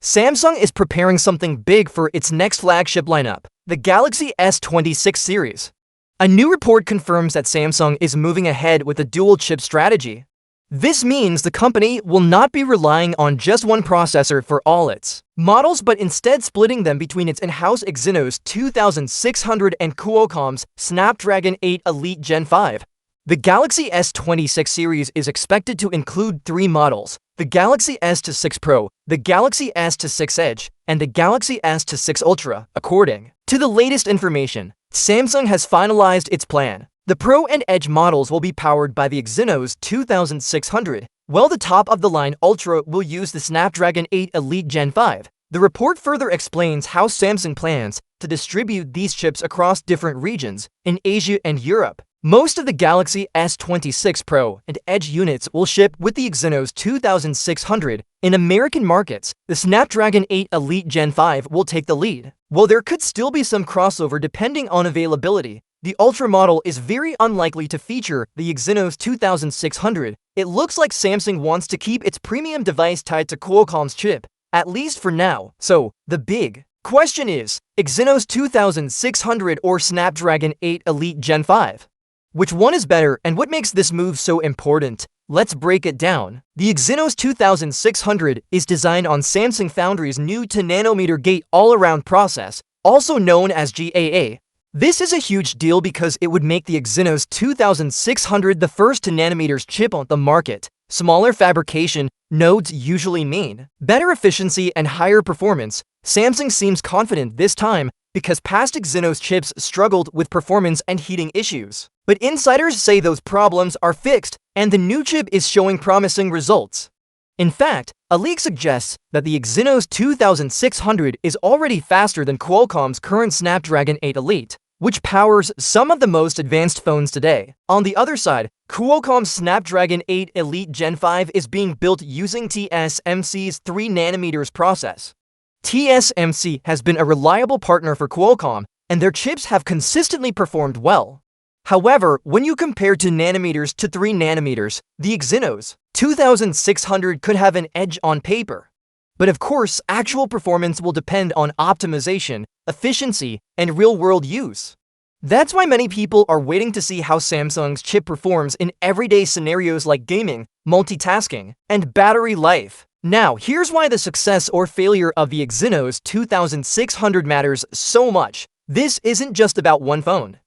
Samsung is preparing something big for its next flagship lineup, the Galaxy S26 series. A new report confirms that Samsung is moving ahead with a dual-chip strategy. This means the company will not be relying on just one processor for all its models, but instead splitting them between its in-house Exynos 2600 and Qualcomm's Snapdragon 8 Elite Gen 5. The Galaxy S26 series is expected to include three models: the Galaxy S26 Pro, the Galaxy S26 Edge, and the Galaxy S26 Ultra. According to the latest information, Samsung has finalized its plan. The Pro and Edge models will be powered by the Exynos 2600, while the top-of-the-line Ultra will use the Snapdragon 8 Elite Gen 5. The report further explains how Samsung plans to distribute these chips across different regions in Asia and Europe. Most of the Galaxy S26 Pro and Edge units will ship with the Exynos 2600. In American markets, the Snapdragon 8 Elite Gen 5 will take the lead. While there could still be some crossover depending on availability, the Ultra model is very unlikely to feature the Exynos 2600. It looks like Samsung wants to keep its premium device tied to Qualcomm's chip, at least for now. So, the big question is, Exynos 2600 or Snapdragon 8 Elite Gen 5? Which one is better, and what makes this move so important? Let's break it down. The Exynos 2600 is designed on Samsung Foundry's new 10nm gate all-around process, also known as GAA. This is a huge deal because it would make the Exynos 2600 the first 10nm chip on the market. Smaller fabrication nodes usually mean better efficiency and higher performance. Samsung seems confident this time because past Exynos chips struggled with performance and heating issues. But insiders say those problems are fixed, and the new chip is showing promising results. In fact, a leak suggests that the Exynos 2600 is already faster than Qualcomm's current Snapdragon 8 Elite, which powers some of the most advanced phones today. On the other side, Qualcomm's Snapdragon 8 Elite Gen 5 is being built using TSMC's 3nm process. TSMC has been a reliable partner for Qualcomm, and their chips have consistently performed well. However, when you compare 2nm to 3nm, the Exynos 2600 could have an edge on paper. But of course, actual performance will depend on optimization, efficiency, and real-world use. That's why many people are waiting to see how Samsung's chip performs in everyday scenarios like gaming, multitasking, and battery life. Now, here's why the success or failure of the Exynos 2600 matters so much. This isn't just about one phone.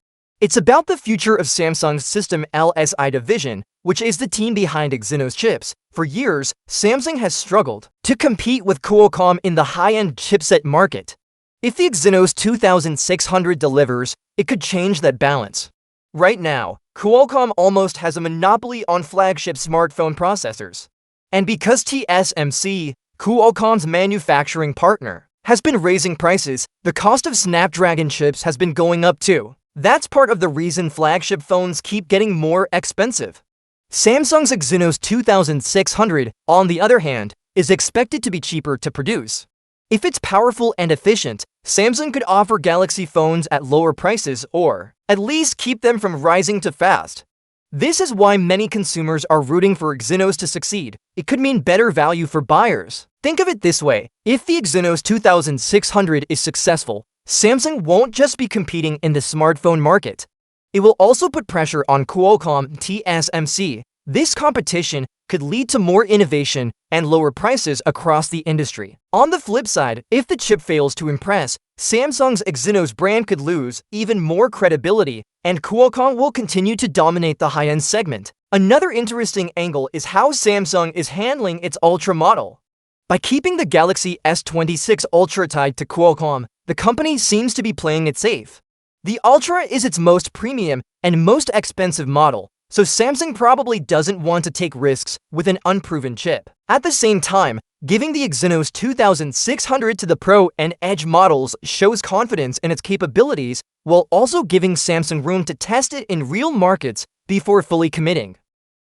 It's about the future of Samsung's System LSI division, which is the team behind Exynos chips. For years, Samsung has struggled to compete with Qualcomm in the high-end chipset market. If the Exynos 2600 delivers, it could change that balance. Right now, Qualcomm almost has a monopoly on flagship smartphone processors. And because TSMC, Qualcomm's manufacturing partner, has been raising prices, the cost of Snapdragon chips has been going up too. That's part of the reason flagship phones keep getting more expensive. Samsung's Exynos 2600, on the other hand, is expected to be cheaper to produce. If it's powerful and efficient, Samsung could offer Galaxy phones at lower prices or at least keep them from rising too fast. This is why many consumers are rooting for Exynos to succeed. It could mean better value for buyers. Think of it this way: if the Exynos 2600 is successful, Samsung won't just be competing in the smartphone market. It will also put pressure on Qualcomm TSMC. This competition could lead to more innovation and lower prices across the industry. On the flip side, if the chip fails to impress, Samsung's Exynos brand could lose even more credibility, and Qualcomm will continue to dominate the high-end segment. Another interesting angle is how Samsung is handling its Ultra model. By keeping the Galaxy S26 Ultra tied to Qualcomm, the company seems to be playing it safe. The Ultra is its most premium and most expensive model, so Samsung probably doesn't want to take risks with an unproven chip. At the same time, giving the Exynos 2600 to the Pro and Edge models shows confidence in its capabilities, while also giving Samsung room to test it in real markets before fully committing.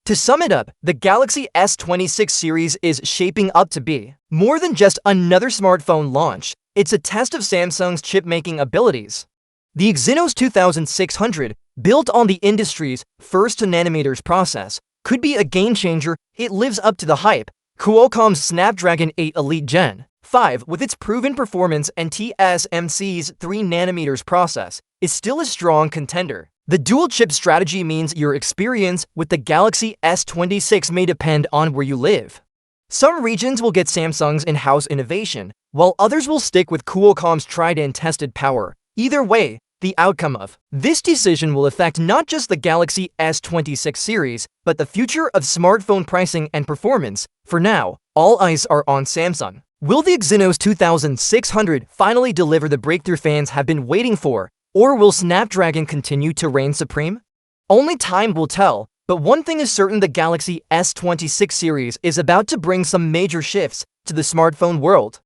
To sum it up, the Galaxy S26 series is shaping up to be more than just another smartphone launch. It's a test of Samsung's chip-making abilities. The Exynos 2600, built on the industry's first 2nm process, could be a game-changer. It lives up to the hype. Qualcomm's Snapdragon 8 Elite Gen 5, with its proven performance and TSMC's 3nm process, is still a strong contender. The dual-chip strategy means your experience with the Galaxy S26 may depend on where you live. Some regions will get Samsung's in-house innovation, while others will stick with Qualcomm's tried-and-tested power. Either way, the outcome of this decision will affect not just the Galaxy S26 series, but the future of smartphone pricing and performance. For now, all eyes are on Samsung. Will the Exynos 2600 finally deliver the breakthrough fans have been waiting for, or will Snapdragon continue to reign supreme? Only time will tell, but one thing is certain: the Galaxy S26 series is about to bring some major shifts to the smartphone world.